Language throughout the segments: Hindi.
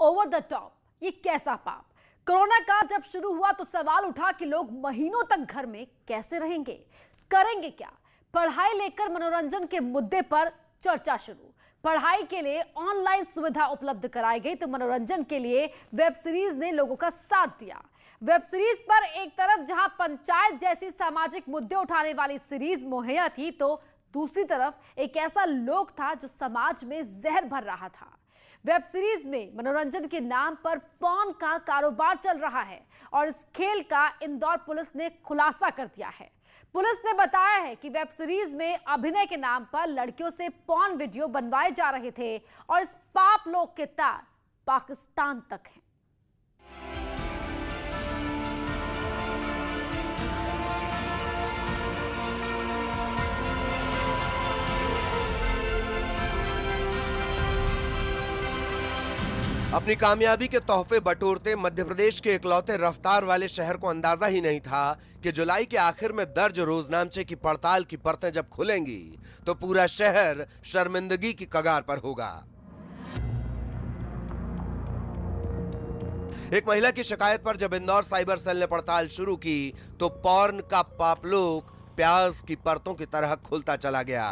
ओवर द टॉप, ये कैसा पाप। कोरोना का जब शुरू हुआ तो सवाल उठा कि लोग महीनों तक घर में कैसे रहेंगे, करेंगे क्या। पढ़ाई लेकर मनोरंजन के मुद्दे पर चर्चा शुरू। पढ़ाई के लिए ऑनलाइन सुविधा उपलब्ध कराई गई तो मनोरंजन के लिए वेब सीरीज ने लोगों का साथ दिया। वेब सीरीज पर एक तरफ जहां पंचायत जैसी सामाजिक मुद्दे उठाने वाली सीरीज मुहैया थी तो दूसरी तरफ एक ऐसा लोक था जो समाज में जहर भर रहा था। वेब सीरीज में मनोरंजन के नाम पर पॉर्न का कारोबार चल रहा है और इस खेल का इंदौर पुलिस ने खुलासा कर दिया है। पुलिस ने बताया है कि वेब सीरीज में अभिनय के नाम पर लड़कियों से पॉर्न वीडियो बनवाए जा रहे थे और इस पाप लोक के तार पाकिस्तान तक हैं। अपनी कामयाबी के तोहफे बटोरते मध्य प्रदेश के इकलौते रफ्तार वाले शहर को अंदाजा ही नहीं था कि जुलाई के आखिर में दर्ज रोजनामचे की पड़ताल की परतें जब खुलेंगी तो पूरा शहर शर्मिंदगी की कगार पर होगा। एक महिला की शिकायत पर जब इंदौर साइबर सेल ने पड़ताल शुरू की तो पॉर्न का पापलोक प्याज की परतों की तरह खुलता चला गया।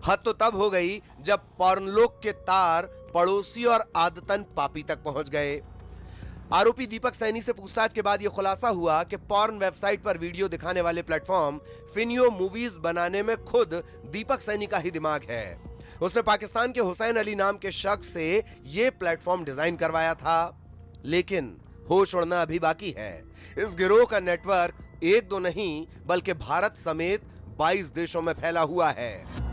हद तो तब हो गई जब पॉर्नलोक के तार पड़ोसी और आदतन पापी तक पहुंच गए। आरोपी दीपक सैनी से पूछताछ के बाद यह खुलासा हुआ कि पॉर्न वेबसाइट पर वीडियो दिखाने वाले प्लेटफॉर्म फिनियो मूवीज बनाने में खुद दीपक सैनी का ही दिमाग है। उसने पाकिस्तान के हुसैन अली नाम के शख्स से यह प्लेटफॉर्म डिजाइन करवाया था, लेकिन होश उड़ना अभी बाकी है। इस गिरोह का नेटवर्क एक दो नहीं बल्कि भारत समेत 22 देशों में फैला हुआ है।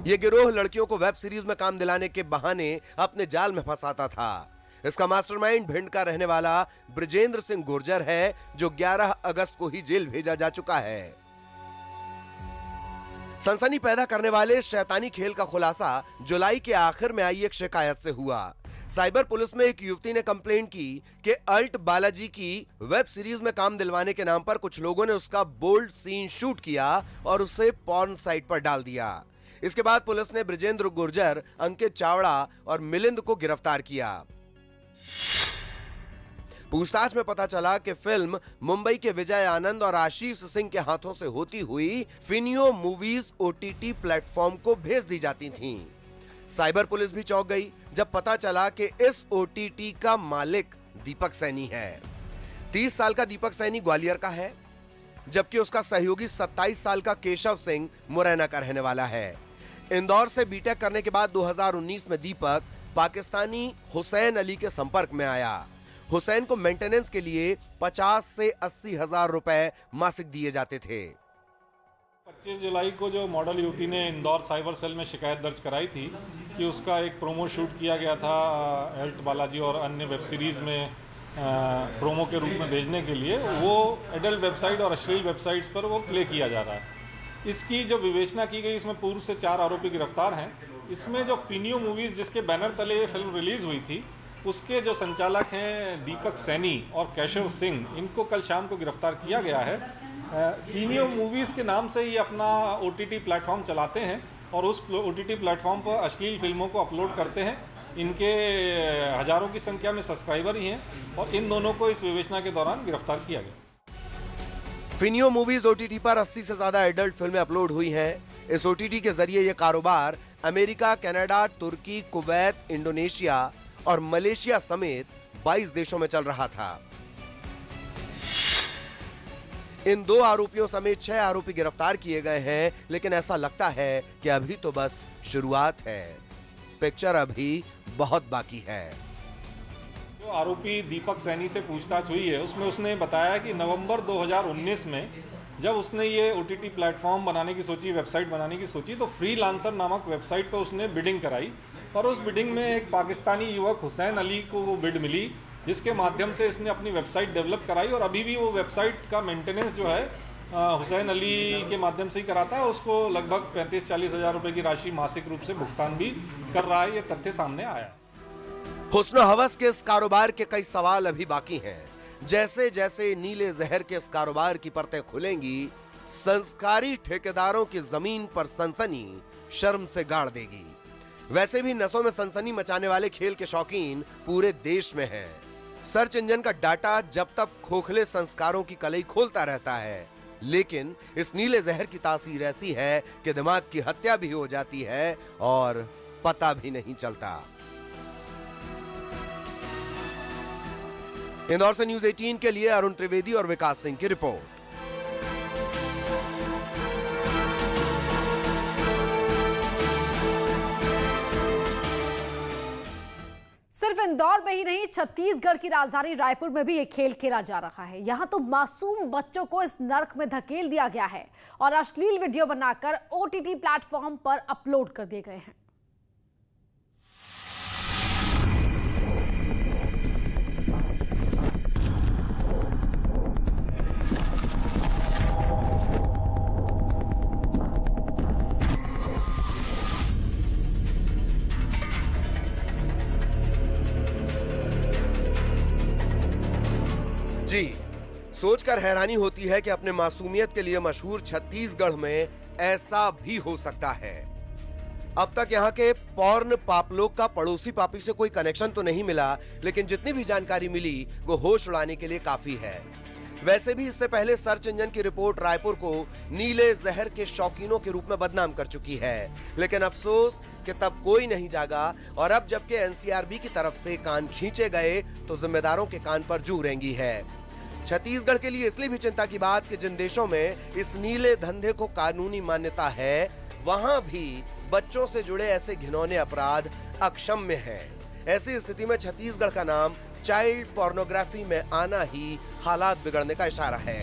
यह गिरोह लड़कियों को वेब सीरीज में काम दिलाने के बहाने अपने जाल में फंसाता था। इसका मास्टरमाइंड भिंड का रहने वाला ब्रजेंद्र सिंह गुर्जर है, जो 11 अगस्त को ही जेल भेजा जा चुका है। सनसनी पैदा करने वाले शैतानी खेल का खुलासा जुलाई के आखिर में आई एक शिकायत से हुआ। साइबर पुलिस में एक युवती ने कंप्लेंट की कि अल्ट बालाजी की वेब सीरीज में काम दिलवाने के नाम पर कुछ लोगों ने उसका बोल्ड सीन शूट किया और उसे पॉर्न साइट पर डाल दिया। इसके बाद पुलिस ने ब्रजेंद्र गुर्जर, अंकित चावड़ा और मिलिंद को गिरफ्तार किया। पूछताछ में पता चला कि फिल्म मुंबई के विजय आनंद और आशीष सिंह के हाथों से होती हुई फिनियो मूवीज ओटीटी प्लेटफॉर्म को भेज दी जाती थीं। साइबर पुलिस भी चौंक गई जब पता चला कि इस ओटीटी का मालिक दीपक सैनी है। 30 साल का दीपक सैनी ग्वालियर का है, जबकि उसका सहयोगी 27 साल का केशव सिंह मुरैना का रहने वाला है। इंदौर से बीटेक करने के बाद 2019 में दीपक पाकिस्तानी हुसैन अली के संपर्क में आया। हुसैन को मेंटेनेंस के लिए 50 से 80 हजार रुपए मासिक दिए जाते थे। 25 जुलाई को जो मॉडल युवती ने इंदौर साइबर सेल में शिकायत दर्ज कराई थी कि उसका एक प्रोमो शूट किया गया था अल्ट बालाजी और अन्य वेब सीरीज में प्रोमो के रूप में भेजने के लिए, वो एडल्ट वेबसाइट और अश्लील वेबसाइट्स पर वो प्ले किया जा रहा है। इसकी जो विवेचना की गई, इसमें पूर्व से 4 आरोपी गिरफ्तार हैं। इसमें जो फिनियो मूवीज़ जिसके बैनर तले ये फिल्म रिलीज़ हुई थी, उसके जो संचालक हैं दीपक सैनी और केशव सिंह, इनको कल शाम को गिरफ्तार किया गया है। फिनियो मूवीज़ के नाम से ये अपना ओटीटी प्लेटफॉर्म चलाते हैं और उस ओटीटी प्लेटफॉर्म पर अश्लील फिल्मों को अपलोड करते हैं। इनके हजारों की संख्या में सब्सक्राइबर ही हैं और इन दोनों को इस विवेचना के दौरान गिरफ्तार किया गया। फिनियो मूवीज ओटीटी पर 80 से ज्यादा एडल्ट फिल्में अपलोड हुई हैं। इस ओटीटी के जरिए यह कारोबार अमेरिका, कनाडा, तुर्की, कुवैत, इंडोनेशिया और मलेशिया समेत 22 देशों में चल रहा था। इन 2 आरोपियों समेत 6 आरोपी गिरफ्तार किए गए हैं, लेकिन ऐसा लगता है कि अभी तो बस शुरुआत है। पिक्चर अभी बहुत बाकी है। जो आरोपी दीपक सैनी से पूछताछ हुई है उसमें उसने बताया कि नवंबर 2019 में जब उसने ये ओटीटी प्लेटफॉर्म बनाने की सोची, वेबसाइट बनाने की सोची, तो फ्रीलांसर नामक वेबसाइट पर उसने बिडिंग कराई और उस बिडिंग में एक पाकिस्तानी युवक हुसैन अली को वो बिड मिली, जिसके माध्यम से इसने अपनी वेबसाइट डेवलप कराई और अभी भी वो वेबसाइट का मेंटेनेंस जो है हुसैन अली के माध्यम से ही कराता है। उसको लगभग 35-40 हजार रुपये की राशि मासिक रूप से भुगतान भी कर रहा है। ये तथ्य सामने आया। हुस्न हवस के इस कारोबार के कई सवाल अभी बाकी हैं। जैसे जैसे नीले जहर के इस कारोबार की परतें खुलेंगी, संस्कारी ठेकेदारों की जमीन पर सनसनी शर्म से गाड़ देगी। वैसे भी नसों में सनसनी मचाने वाले खेल के शौकीन पूरे देश में हैं। सर्च इंजन का डाटा जब तक खोखले संस्कारों की कलई खोलता रहता है, लेकिन इस नीले जहर की तासीर ऐसी है कि दिमाग की हत्या भी हो जाती है और पता भी नहीं चलता। इंदौर से न्यूज़ 18 के लिए अरुण त्रिवेदी और विकास सिंह की रिपोर्ट। सिर्फ इंदौर में ही नहीं, छत्तीसगढ़ की राजधानी रायपुर में भी ये खेल खेला जा रहा है। यहां तो मासूम बच्चों को इस नर्क में धकेल दिया गया है और अश्लील वीडियो बनाकर ओटीटी प्लेटफॉर्म पर अपलोड कर दिए गए हैं। जी, सोचकर हैरानी होती है कि अपने मासूमियत के लिए मशहूर छत्तीसगढ़ में ऐसा भी हो सकता है। अब तक यहाँ के पॉर्न पापलोग का पड़ोसी पापी से कोई कनेक्शन तो नहीं मिला, लेकिन जितनी भी जानकारी मिली वो होश उड़ाने के लिए काफी है। वैसे भी इससे पहले सर्च इंजन की रिपोर्ट रायपुर को नीले जहर के शौकीनों के रूप में बदनाम कर चुकी है, लेकिन अफसोस कि तब कोई नहीं जागा और अब जबकि एनसीआरबी की तरफ से कान खींचे गए तो जिम्मेदारों के कान पर जू रेंगी है। छत्तीसगढ़ के लिए इसलिए भी चिंता की बात कि जिन देशों में इस नीले धंधे को कानूनी मान्यता है, वहां भी बच्चों से जुड़े ऐसे घिनौने अपराध अक्षम्य हैं। ऐसी स्थिति में छत्तीसगढ़ का नाम चाइल्ड पोर्नोग्राफी में आना ही हालात बिगड़ने का इशारा है।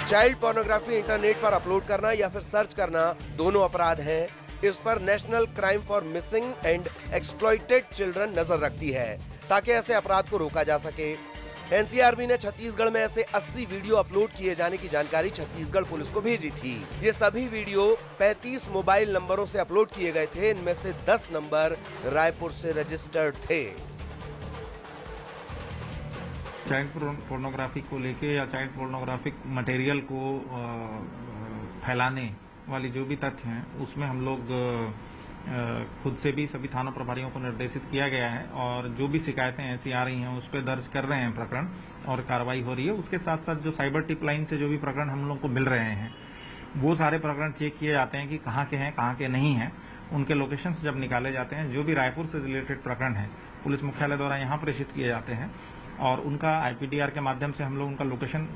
चाइल्ड पोर्नोग्राफी इंटरनेट पर अपलोड करना या फिर सर्च करना दोनों अपराध हैं। इस पर national crime for missing and exploited children नजर रखती है ताकि ऐसे अपराध को रोका जा सके। एनसीआरबी ने छत्तीसगढ़ में ऐसे 80 वीडियो अपलोड किए जाने की जानकारी छत्तीसगढ़ पुलिस को भेजी थी। ये सभी वीडियो 35 मोबाइल नंबरों से अपलोड किए गए थे। इनमें से 10 नंबर रायपुर से रजिस्टर्ड थे। चाइल्ड पोर्नोग्राफी को लेके या चाइल्ड पोर्नोग्राफिक मटेरियल को फैलाने वाली जो भी तथ्य हैं, उसमें हम लोग खुद से भी सभी थाना प्रभारियों को निर्देशित किया गया है और जो भी शिकायतें ऐसी आ रही हैं उस पर दर्ज कर रहे हैं प्रकरण और कार्रवाई हो रही है। उसके साथ साथ जो साइबर टिप लाइन से जो भी प्रकरण हम लोग को मिल रहे हैं, वो सारे प्रकरण चेक किए जाते हैं कि कहाँ के हैं, कहाँ के नहीं हैं। उनके लोकेशंस जब निकाले जाते हैं, जो भी रायपुर से रिलेटेड प्रकरण है, पुलिस मुख्यालय द्वारा यहाँ प्रेषित किए जाते हैं और उनका आईपीडीआर के माध्यम से हम लोग उनका लोकेशन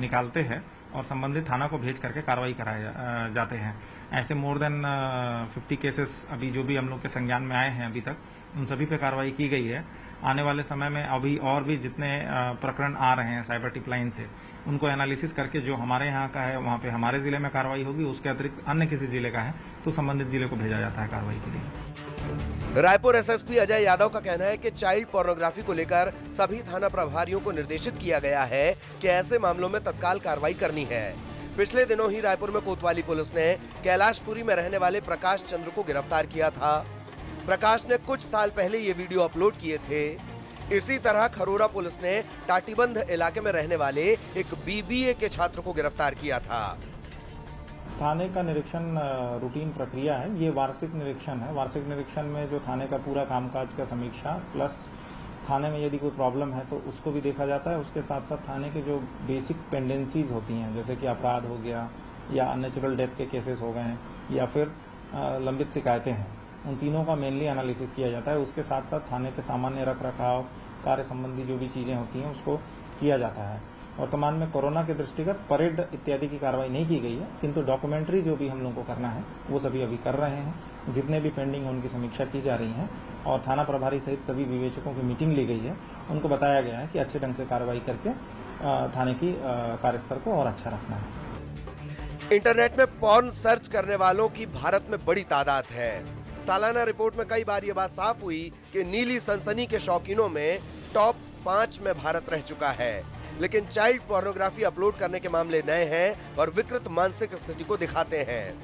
निकालते हैं और संबंधित थाना को भेज करके कार्रवाई कराए जाते हैं। ऐसे मोर देन 50 केसेस अभी जो भी हम लोग के संज्ञान में आए हैं अभी तक, उन सभी पे कार्रवाई की गई है। आने वाले समय में अभी और भी जितने प्रकरण आ रहे हैं साइबर टिप लाइन से, उनको एनालिसिस करके जो हमारे यहाँ का है वहाँ पे हमारे जिले में कार्रवाई होगी, उसके अतिरिक्त अन्य किसी जिले का है तो संबंधित जिले को भेजा जाता है कार्रवाई के लिए। रायपुर एसएसपी अजय यादव का कहना है कि चाइल्ड पोर्नोग्राफी को लेकर सभी थाना प्रभारियों को निर्देशित किया गया है कि ऐसे मामलों में तत्काल कार्रवाई करनी है। पिछले दिनों ही रायपुर में कोतवाली पुलिस ने कैलाशपुरी में रहने वाले प्रकाश चंद्र को गिरफ्तार किया था। प्रकाश ने कुछ साल पहले ये वीडियो अपलोड किए थे। इसी तरह खरोरा पुलिस ने टाटीबंध इलाके में रहने वाले एक बीबीए के छात्र को गिरफ्तार किया था। थाने का निरीक्षण रूटीन प्रक्रिया है। ये वार्षिक निरीक्षण है। वार्षिक निरीक्षण में जो थाने का पूरा कामकाज का समीक्षा प्लस थाने में यदि कोई प्रॉब्लम है तो उसको भी देखा जाता है। उसके साथ साथ थाने के जो बेसिक पेंडेंसीज होती हैं, जैसे कि अपराध हो गया या अननेचुरल डेथ के केसेस हो गए हैं या फिर लंबित शिकायतें हैं, उन तीनों का मेनली एनालिसिस किया जाता है। उसके साथ साथ थाने के सामान्य रख रखाव, कार्य संबंधी जो भी चीज़ें होती हैं उसको किया जाता है। वर्तमान में कोरोना के दृष्टिगत परेड इत्यादि की कार्रवाई नहीं की गई है, किंतु डॉक्यूमेंट्री जो भी हम लोग को करना है वो सभी अभी कर रहे हैं। जितने भी पेंडिंग है उनकी समीक्षा की जा रही है और थाना प्रभारी सहित सभी विवेचकों की मीटिंग ली गई है। उनको बताया गया है कि अच्छे ढंग से कार्रवाई करके थाने की कार्यस्तर को और अच्छा रखना है। इंटरनेट में पॉर्न सर्च करने वालों की भारत में बड़ी तादाद है। सालाना रिपोर्ट में कई बार ये बात साफ हुई कि नीली सनसनी के शौकीनों में टॉप 5 में भारत रह चुका है। लेकिन चाइल्ड पोर्नोग्राफी अपलोड करने के मामले नए हैं और विकृत मानसिक स्थिति को दिखाते हैं।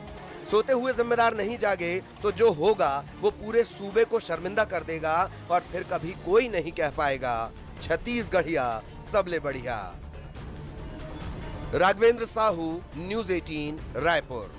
सोते हुए जिम्मेदार नहीं जागे तो जो होगा वो पूरे सूबे को शर्मिंदा कर देगा और फिर कभी कोई नहीं कह पाएगा छत्तीसगढ़िया सबले बढ़िया। राघवेंद्र साहू, न्यूज़ 18, रायपुर।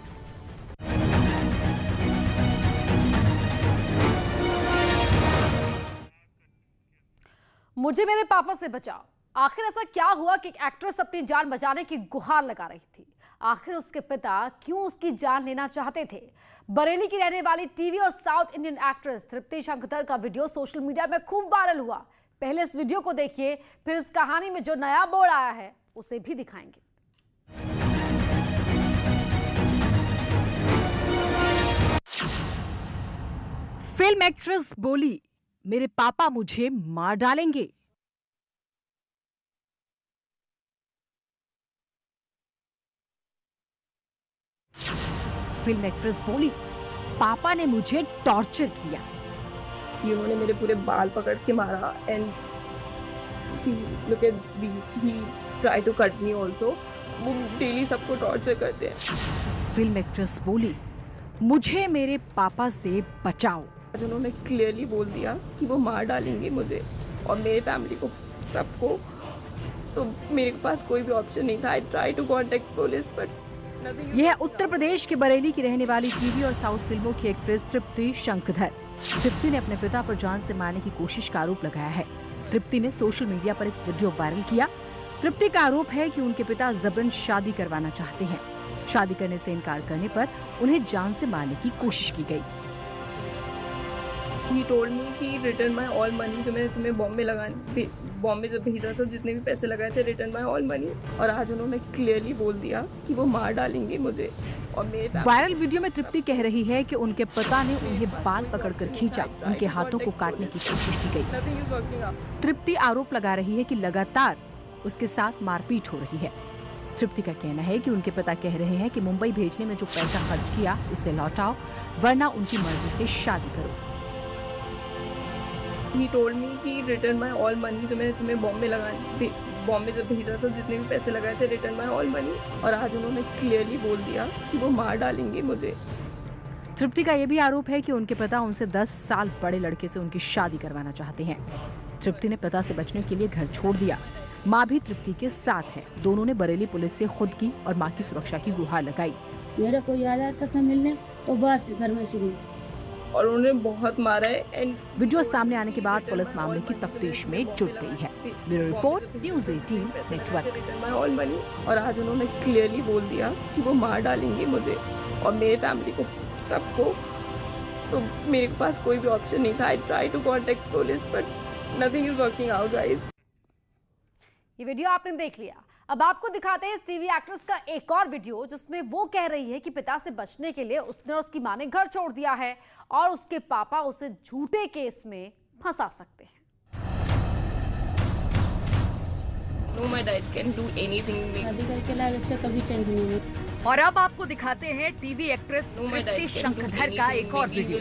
मुझे मेरे पापा से बचाओ। आखिर ऐसा क्या हुआ कि एक एक्ट्रेस अपनी जान बचाने की गुहार लगा रही थी? आखिर उसके पिता क्यों उसकी जान लेना चाहते थे? बरेली की रहने वाली टीवी और साउथ इंडियन एक्ट्रेस तृप्ति शंकधर का वीडियो सोशल मीडिया में खूब वायरल हुआ। पहले इस वीडियो को देखिए, फिर इस कहानी में जो नया मोड़ आया है उसे भी दिखाएंगे। फिल्म एक्ट्रेस बोली, मेरे पापा मुझे मार डालेंगे। फिल्म एक्ट्रेस बोली, पापा ने मुझे टॉर्चर किया। उन्होंने मेरे पूरे बाल पकड़ के मारा and see look at this, he try to cut me also. वो डेली सबको टॉर्चर करते हैं। फिल्म एक्ट्रेस बोली, मुझे मेरे पापा से बचाओ। आज उन्होंने क्लियरली बोल दिया कि वो मार डालेंगे मुझे और मेरे फैमिली को, सबको। तो मेरे पास कोई भी ऑप्शन नहीं था। I try to contact police but यह है उत्तर प्रदेश के बरेली की रहने वाली टीवी और साउथ फिल्मों की एक्ट्रेस तृप्ति शंकधर। तृप्ति ने अपने पिता पर जान से मारने की कोशिश का आरोप लगाया है। तृप्ति ने सोशल मीडिया पर एक वीडियो वायरल किया। तृप्ति का आरोप है कि उनके पिता जबरन शादी करवाना चाहते हैं। शादी करने से इनकार करने पर उन्हें जान से मारने की कोशिश की गई। ही टोल्ड मी कि रिटर्न माय ऑल मनी, जो मैंने तुम्हें बॉम्बे जब भेजा था, जितने भी पैसे लगाए थे, रिटर्न माय ऑल मनी। और आज उन्होंने क्लियरली बोल दिया कि वो मार डालेंगे मुझे और मेरे। वायरल वीडियो में तृप्ति कह रही है कि उनके पिता ने उन्हें बाल पकड़कर खींचा, उनके हाथों को काटने की कोशिश की गई। तृप्ति आरोप लगा रही है कि लगातार उसके साथ मारपीट हो रही है। तृप्ति का कहना है कि उनके पिता कह रहे हैं कि मुंबई भेजने में जो पैसा खर्च किया उसे लौटाओ, वरना उनकी मर्जी से शादी करो। ही टोल्ड मी कि रिटर्न माय ऑल मनी, जो मैंने तुम्हें बॉम्बे जब भेजा था, जितने भी पैसे लगाए थे, रिटर्न माय ऑल मनी। और आज उन्होंने क्लियरली बोल दिया कि वो मार डालेंगे मुझे। तृप्ति का यह भी आरोप है कि उनके पिता उनसे 10 साल बड़े लड़के से उनकी शादी करवाना चाहते हैं। तृप्ति ने पिता से बचने के लिए घर छोड़ दिया। माँ भी तृप्ति के साथ है। दोनों ने बरेली पुलिस से खुद की और माँ की सुरक्षा की गुहार लगाई। मेरा कोई आ जाता था मिलने तो बस घर में शुरू। और उन्होंने बहुत मारा है एंड वीडियो सामने आने के बाद पुलिस मामले की तफ्तीश में जुट गई है। Bureau report, news 18 network. All money. और आज उन्होंने क्लियरली बोल दिया कि वो मार डालेंगे मुझे और मेरे फैमिली को, सबको। तो मेरे पास कोई भी ऑप्शन नहीं था। I try to contact police but nothing is working out guys. ये वीडियो आपने देख लिया। अब आपको दिखाते हैं इस टीवी एक्ट्रेस का एक और वीडियो, जिसमें वो कह रही है कि पिता से बचने के लिए उसने और उसकी मां ने घर छोड़ दिया है और उसके पापा उसे झूठे केस में फंसा सकते हैं। No, my dad can do anything. शादी करके लाइफ से कभी चेंज नहीं हुई। और अब आपको दिखाते हैं टीवी एक्ट्रेस तृप्ति शंकधर का एक और वीडियो।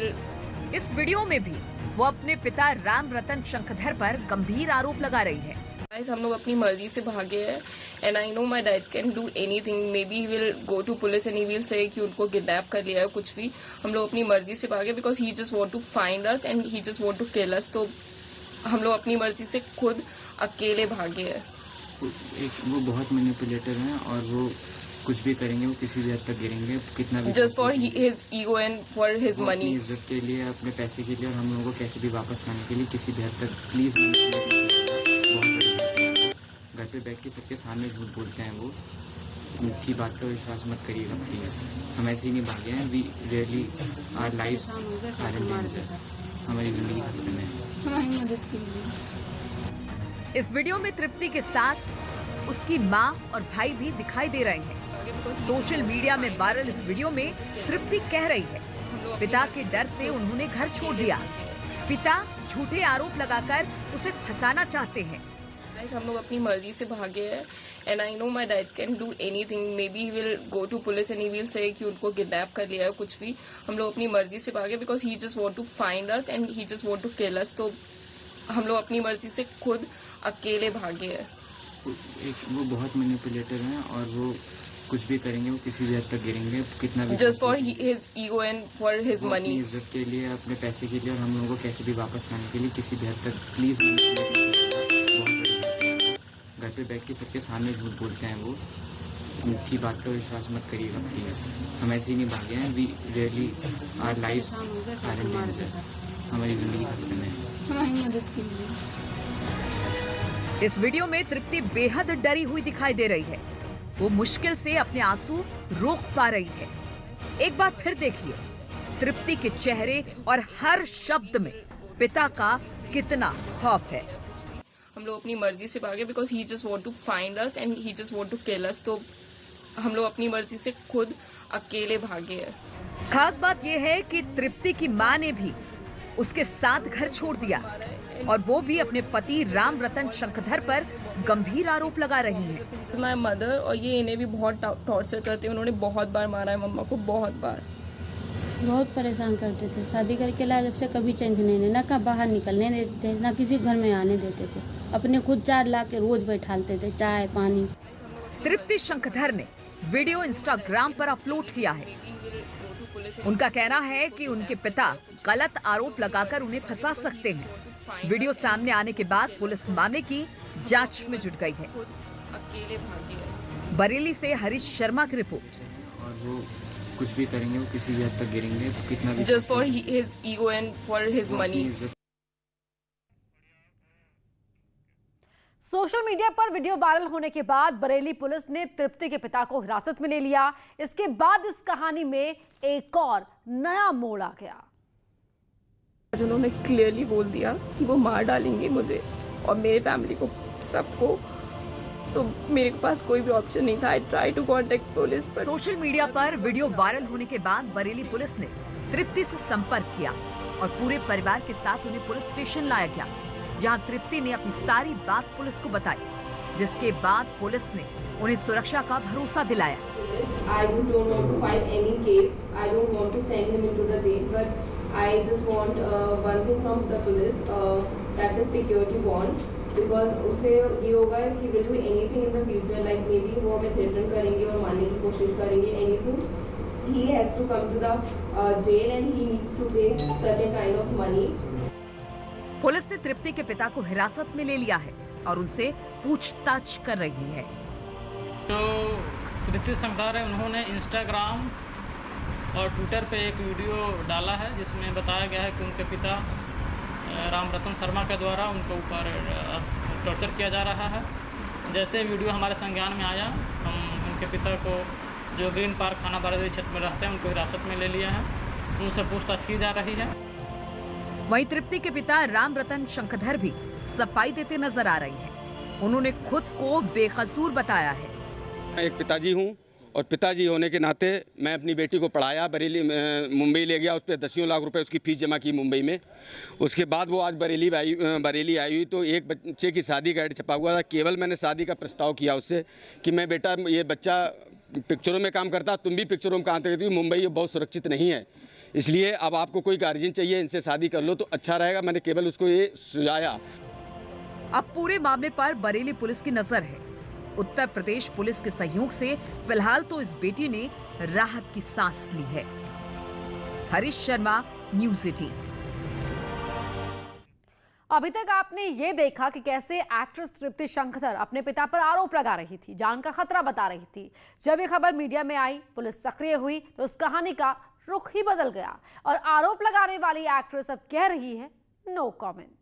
इस वीडियो में भी वो अपने पिता राम रतन शंकधर पर गंभीर आरोप लगा रही है। हम लोग अपनी मर्जी से भागे हैं and I know my dad can do anything. Maybe he will go to police and he will say कि उनको किडनैप कर लिया है, कुछ भी। हम लोग अपनी मर्जी से भागे because he just want to find us and he just want to kill us. तो हम लोग अपनी मर्जी से खुद अकेले भागे हैं। वो बहुत मैनिपुलेटर हैं और वो कुछ भी करेंगे, वो किसी भी हद तक गिरेंगे, कितना भी, just for his ego and for his money. इज्जत के लिए, अपने पैसे के लिए और हम लोगों को कैसे भी वापस लाने के लिए किसी भी हद तक प्लीज। घर पे बैठ के सबके सामने झूठ बोलते हैं, वो उनकी बात का विश्वास मत करिएगा प्लीज। हम ऐसे ही नहीं भागे हैं। We really our lives are in danger. हमारी जिंदगी खतरे में है। हमारी मदद कीजिए। इस वीडियो में तृप्ति के साथ उसकी माँ और भाई भी दिखाई दे रहे हैं। सोशल मीडिया में वायरल इस वीडियो में तृप्ति कह रही है पिता के डर से उन्होंने घर छोड़ दिया। पिता झूठे आरोप लगाकर उसे फंसाना चाहते हैं। हम लोग अपनी मर्जी से भागे हैं and I know my dad can do anything. Maybe he will go to police and he will say कि उनको किडनैप कर लिया है, कुछ भी। हम लोग अपनी मर्जी से भागे because he just want to find us and he just want to kill us. तो हम लोग अपनी मर्जी से खुद अकेले भागे हैं। वो बहुत मैनिपुलेटर हैं और वो कुछ भी करेंगे, वो किसी भी हद तक गिरेंगे, कितना भी just for his ego and for his वो मनी, अपनी इज्जत के लिए, अपने पैसे के लिए और हम लोगों को कैसे भी वापस लाने के लिए किसी भी हद तक प्लीज घर पे बैठ के सबके सामने झूठ बोलते हैं वो, उनकी बात का विश्वास मत करिएगा प्लीज। हम ऐसे ही नहीं भागे हैं, we really our lives are in danger, हमारी जिंदगी खतरे में है। हमारी मदद कीजिए। इस वीडियो में तृप्ति बेहद डरी हुई दिखाई दे रही है। वो मुश्किल से अपने आंसू रोक पा रही है। एक बार फिर देखिए तृप्ति के चेहरे और हर शब्द में पिता का कितना खौफ है। हम लोग अपनी मर्जी से भागे because he just want to find us and he just want to kill us. तो हम लोग अपनी मर्जी से खुद अकेले भागे हैं। खास बात यह है कि तृप्ति की मां ने भी उसके साथ घर छोड़ दिया और वो भी अपने पति राम रतन शंखधर पर गंभीर आरोप लगा रही हैं। माय मदर और ये इन्हें भी बहुत टॉर्चर करते हैं। उन्होंने बहुत बार मारा है मम्मा को, बहुत बार। बहुत परेशान करते थे। शादी करके लाए जब से कभी चेंज नहीं देना, कहाँ बाहर निकलने देते थे, ना किसी घर में आने देते थे। अपने खुद 4 ला के रोज बैठालते थे, चाय पानी। तृप्ति शंखधर ने वीडियो इंस्टाग्राम पर अपलोड किया है। उनका कहना है कि उनके पिता गलत आरोप लगाकर उन्हें फंसा सकते हैं। वीडियो सामने आने के बाद पुलिस मामले की जांच में जुट गई है। अकेले भागे। बरेली से हरीश शर्मा की रिपोर्ट। और वो कुछ भी करेंगे, वो किसी भी हद तक गिरेंगे, कितना भी just for his ego and for his money. Social media पर वीडियो वायरल होने के बाद बरेली पुलिस ने तृप्ति के पिता को हिरासत में ले लिया। इसके बाद इस कहानी में एक और नया मोड़ आ गया। उन्होंने क्लियरली बोल दिया कि वो मार डालेंगे मुझे और मेरे फैमिली को, सबको। तो मेरे पास कोई भी ऑप्शन नहीं था। I try to contact police पर। सोशल मीडिया पर वीडियो वायरल होने के बाद बरेली पुलिस ने तृप्ति से संपर्क किया और पूरे परिवार के साथ उन्हें पुलिस स्टेशन लाया गया, जहां तृप्ति ने अपनी सारी बात पुलिस को बताई, जिसके बाद पुलिस ने उन्हें सुरक्षा का भरोसा दिलाया। I just don't want to fight any case. I don't want to send him into the jail, but I just want one thing from the police, that is security bond, because उससे ये होगा कि will do anything in the future, like maybe वो हमें threaten करेंगे और मारने की कोशिश करेंगे, anything. He has to come to the jail and he needs to pay certain kind of money. Police ने तृप्ति के पिता को हिरासत में ले लिया है और उनसे पूछताछ कर रही है। जो तृप्ति शंखधर है, उन्होंने इंस्टाग्राम और ट्विटर पे एक वीडियो डाला है जिसमें बताया गया है कि उनके पिता राम रतन शर्मा के द्वारा उनके ऊपर टॉर्चर किया जा रहा है। जैसे वीडियो हमारे संज्ञान में आया, हम उनके पिता को, जो ग्रीन पार्क थाना बरेली क्षेत्र में रहते हैं, उनको हिरासत में ले लिया है। उनसे पूछताछ की जा रही है। वहीं तृप्ति के पिता राम रतन शंखधर भी सफाई देते नजर आ रही हैं। उन्होंने खुद को बेकसूर बताया है। मैं एक पिताजी हूं और पिताजी होने के नाते मैं अपनी बेटी को पढ़ाया, बरेली मुंबई ले गया, उस पर 10 लाख रुपए उसकी फीस जमा की मुंबई में। उसके बाद वो आज बरेली आई हुई तो एक बच्चे की शादी का ऐड छपा हुआ था। केवल मैंने शादी का प्रस्ताव किया उससे कि मैं बेटा, ये बच्चा पिक्चरों में काम करता, तुम भी पिक्चरों में काम करती हो, मुंबई बहुत सुरक्षित नहीं है, इसलिए अब आपको कोई गार्जियन चाहिए, इनसे शादी कर लो तो अच्छा रहेगा। मैंने केवल उसको ये सुझाया। अब पूरे मामले पर बरेली पुलिस की नजर है। उत्तर प्रदेश पुलिस के सहयोग से फिलहाल तो इस बेटी ने राहत की सांस ली है। हरीश शर्मा, न्यूज़ 18। अभी तक आपने ये देखा कि कैसे एक्ट्रेस तृप्ति शंखधर अपने पिता पर आरोप लगा रही थी, जान का खतरा बता रही थी। जब ये खबर मीडिया में आई, पुलिस सक्रिय हुई तो इस कहानी का रुख ही बदल गया और आरोप लगाने वाली एक्ट्रेस अब कह रही है नो कमेंट।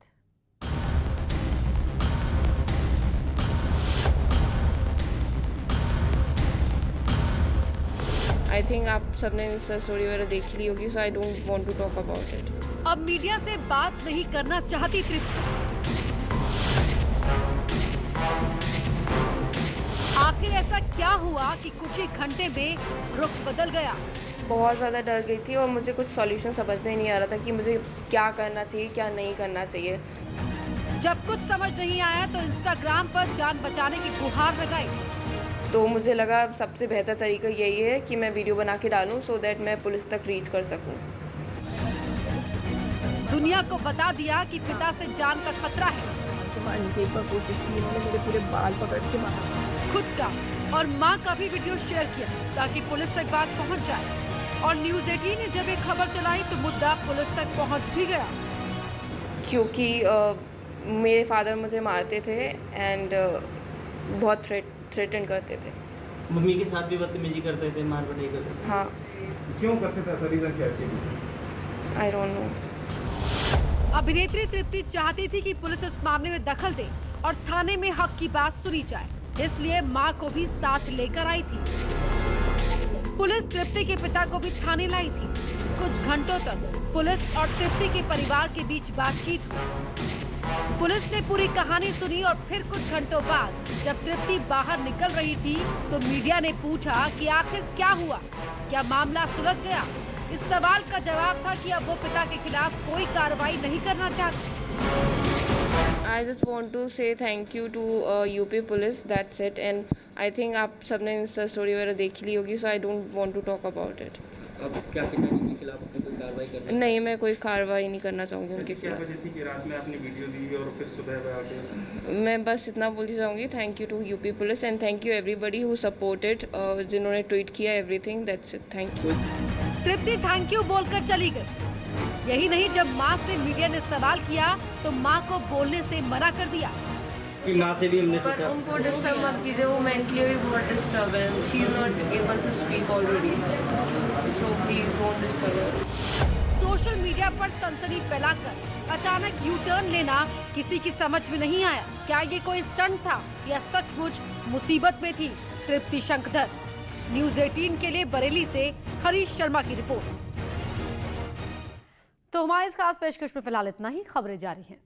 आई थिंक आप सबने इंस्टा स्टोरी वगैरह देख ली होगी, so I don't want to talk about it. अब मीडिया से बात नहीं करना चाहती तृप्ति। आखिर ऐसा क्या हुआ कि कुछ ही घंटे में रुख बदल गया? बहुत ज़्यादा डर गई थी और मुझे कुछ सॉल्यूशन समझ में नहीं आ रहा था कि मुझे क्या करना चाहिए, क्या नहीं करना चाहिए। जब कुछ समझ नहीं आया तो इंस्टाग्राम पर जान बचाने की गुहार लगाई। तो मुझे लगा सबसे बेहतर तरीका यही है कि मैं वीडियो बना के डालूं सो दैट मैं पुलिस तक रीच कर सकूं। दुनिया को बता दिया कि पिता से जान का खतरा है। मारने की एक बार कोशिश की, उन्होंने मेरे पूरे बाल पकड़ के मारा। खुद का और मां का भी वीडियो शेयर किया ताकि पुलिस तक बात पहुंच जाए। और न्यूज़ 18 ने जब एक खबर चलाई तो मुद्दा पुलिस तक पहुंच भी गया, क्योंकि मेरे फादर मुझे मारते थे एंड बहुत थ्रेटन करते थे। मम्मी के साथ भी बदतमीजी करते थे, मार पटाई करते थे। हाँ। क्यों करते थे? ऐसा रीजन क्या है? I don't know. अभिनेत्री तृप्ति चाहती थी कि पुलिस इस मामले में दखल दे और थाने में हक की बात सुनी जाए, इसलिए मां को भी साथ लेकर आई थी। पुलिस तृप्ति के पिता को भी थाने लाई थी। कुछ घंटों तक पुलिस और तृप्ति के परिवार के बीच बातचीत हुई। पुलिस ने पूरी कहानी सुनी और फिर कुछ घंटों बाद जब तृप्ति बाहर निकल रही थी तो मीडिया ने पूछा कि आखिर क्या हुआ, क्या मामला सुलझ गया। इस सवाल का जवाब था कि अब वो पिता के खिलाफ कोई कार्रवाई नहीं करना चाहते। I just want to say thank you to UP police, that's it, and I think आप सबने इंस्टा स्टोरी वगैरह देख ली होगी, so I don't want to talk about it. अब क्या पिताजी के खिलाफ अपने कोई कार्रवाई करना? नहीं, मैं कोई कार्रवाई नहीं करना चाहूँगी उनके खिलाफ। क्या वजह थी कि रात में आपने वीडियो दी और फिर सुबह आके? मैं बस इतना बोलना चाहूँगी, thank you to UP police and thank you everybody who supported, जिन्होंने ट्वीट किया, everything, that's it, thank you. Tripti thank you बोलकर चली गई। यही नहीं, जब मां से मीडिया ने सवाल किया तो मां को बोलने से मना कर दिया। मां से भी हमने पर उनको डिस्टर्ब मत कीजिए, वो मेंटली भी बहुत डिस्टर्ब है, she is not able to speak already, so please don't disturb her. Social media पर सनसनी फैलाकर अचानक यू टर्न लेना किसी की समझ में नहीं आया। क्या ये कोई स्टंट था या सचमुच मुसीबत में थी तृप्ति शंखधर? न्यूज़ 18 के लिए बरेली से हरीश शर्मा की रिपोर्ट। तो हमारे इस खास पेशकश में फिलहाल इतना ही। खबरें जारी हैं।